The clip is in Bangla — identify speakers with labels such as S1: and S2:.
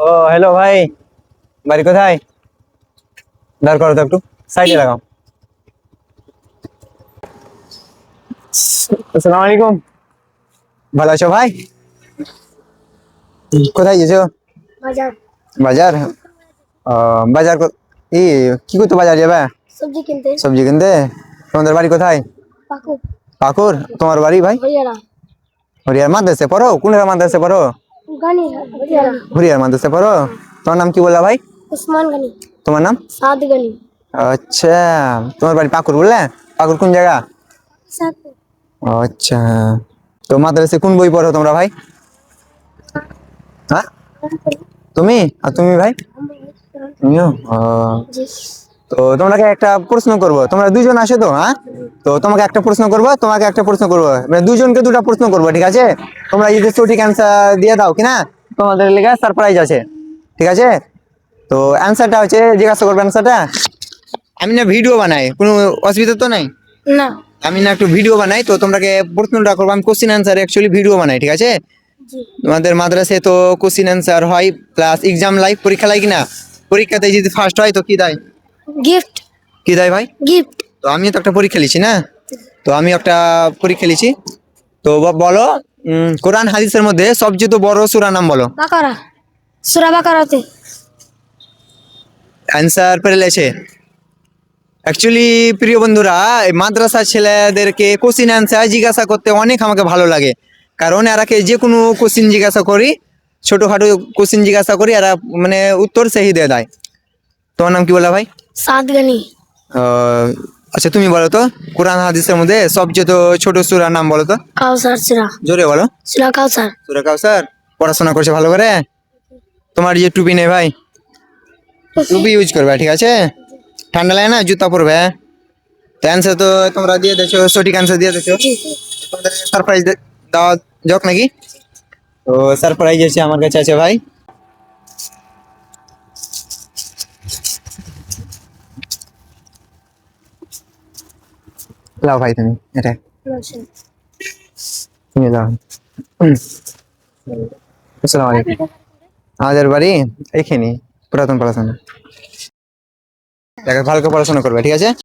S1: ও হ্যালো ভাই, বাড়ি কোথায়? দাঁড় করো তো একটু, সাইডে লাগাও। আসসালামু আলাইকুম। ভালো আছো ভাই? কোথায় গেছো?
S2: বাজার।
S1: বাজার? বাজার ই কি করতে বাজার যাবে?
S2: সবজি কিনতে।
S1: সবজি কিনতে? তোমাদের বাড়ি কোথায়?
S2: পাকুর।
S1: পাকুর? তোমার বাড়ি ভাই?
S2: হরিয়ানা।
S1: হরিয়ার মাদ্রাসে পড়ো? কোন মাদ্রাসে পড়ো?
S2: গানি হরিয়ানা।
S1: হরিয়ার মাদ্রাসে পড়ো? তোমার নাম কি বললা ভাই?
S2: উসমান গানি।
S1: তোমার নাম?
S2: সাদ গানি।
S1: আচ্ছা, তোমার বাড়ি পাকুর বললে? পাকুর কোন জায়গা? আচ্ছা, তো মাদ্রাসে কোন বই পড়ো তোমরা ভাই? হ্যাঁ, তুমি আর তুমি ভাই? তুমিও? তো তোমাকে একটা প্রশ্ন করবো, তোমরা দুইজন আসে তো? হ্যাঁ, তো তোমাকে একটা প্রশ্ন করবো, তোমাকে একটা প্রশ্ন করবো, মানে দুইজনকে দুটা প্রশ্ন করবো, ঠিক আছে? তোমরা যদি সঠিক অ্যান্সার দিয়ে দাও কিনা, তোমাদের লেগে সারপ্রাইজ আছে, ঠিক আছে? তো অ্যান্সারটা হচ্ছে, জিজ্ঞাসা করবে অ্যান্সারটা। আমি না ভিডিও বানাই, কোনো অসুবিধা তো নাই?
S2: না।
S1: আমি না একটু ভিডিও বানাই, তো তোমাকে প্রশ্নটা করবো, আমি কোশ্চিন অ্যান্সার অ্যাকচুয়ালি ভিডিও বানাই, ঠিক আছে? তোমাদের মাদ্রাসায় তো কোশ্চিন অ্যান্সার হয়, প্লাস এক্সাম লাইভ পরীক্ষা লাই কিনা? পরীক্ষাতে যদি ফার্স্ট হয় তো কি দেয়?
S2: গিফট।
S1: কি দেয় ভাই?
S2: গিফট।
S1: তো আমিও তো একটা পরীক্ষা লিছি না, তো আমি একটা পরীক্ষা লিছি, তো বলো, কোরআন হাদিসের মধ্যে সবচেয়ে তো বড় সূরা নাম বলো।
S2: বাকারা। সূরা বাকারাতে।
S1: অ্যান্সার পেরে লেছে। অ্যাকচুয়ালি প্রিয় বন্ধুরা, এই মাদ্রাসা ছেলেদেরকে কোশ্চিন অ্যান্সার জিজ্ঞাসা করতে অনেক আমাকে ভালো লাগে, কারণ এরাকে যে কোনো কোশ্চিন জিজ্ঞাসা করি, ছোটখাটো কোশ্চিন জিজ্ঞাসা করি, এরা মানে উত্তর সেই দিয়ে দেয়। তোমার নাম কি বলা ভাই?
S2: সাদ গানি।
S1: আচ্ছা, তুমি বলো তো, কোরআন হাদিসের মধ্যে সবচেয়ে তো ছোট সূরার নাম বলো তো।
S2: কাউসার সূরা।
S1: জোরে বলো।
S2: সূরা কাউসার।
S1: সূরা কাউসার। পড়াশোনা করছে ভালো করে? তোমার যে টুপি নেই ভাই, টুপি ইউজ করবে, ঠিক আছে? ঠান্ডা লাগে না, জুতা পরবে। তো অ্যান্সার তো তোমরা দিয়ে দিয়েছো, সঠিক অ্যান্সার দিয়ে দিয়েছো। তোমাদের সারপ্রাইজ দেওয়া যাক নাকি? তো সারপ্রাইজ আছে আমার কাছে আছে ভাই। লাও ভাই, তুমি এটা তুমি লাও। আসসালামু আলাইকুম। আমাদের বাড়ি এখানে, পুরাতন পড়াশোনা, ভালো করে পড়াশোনা করবে, ঠিক আছে?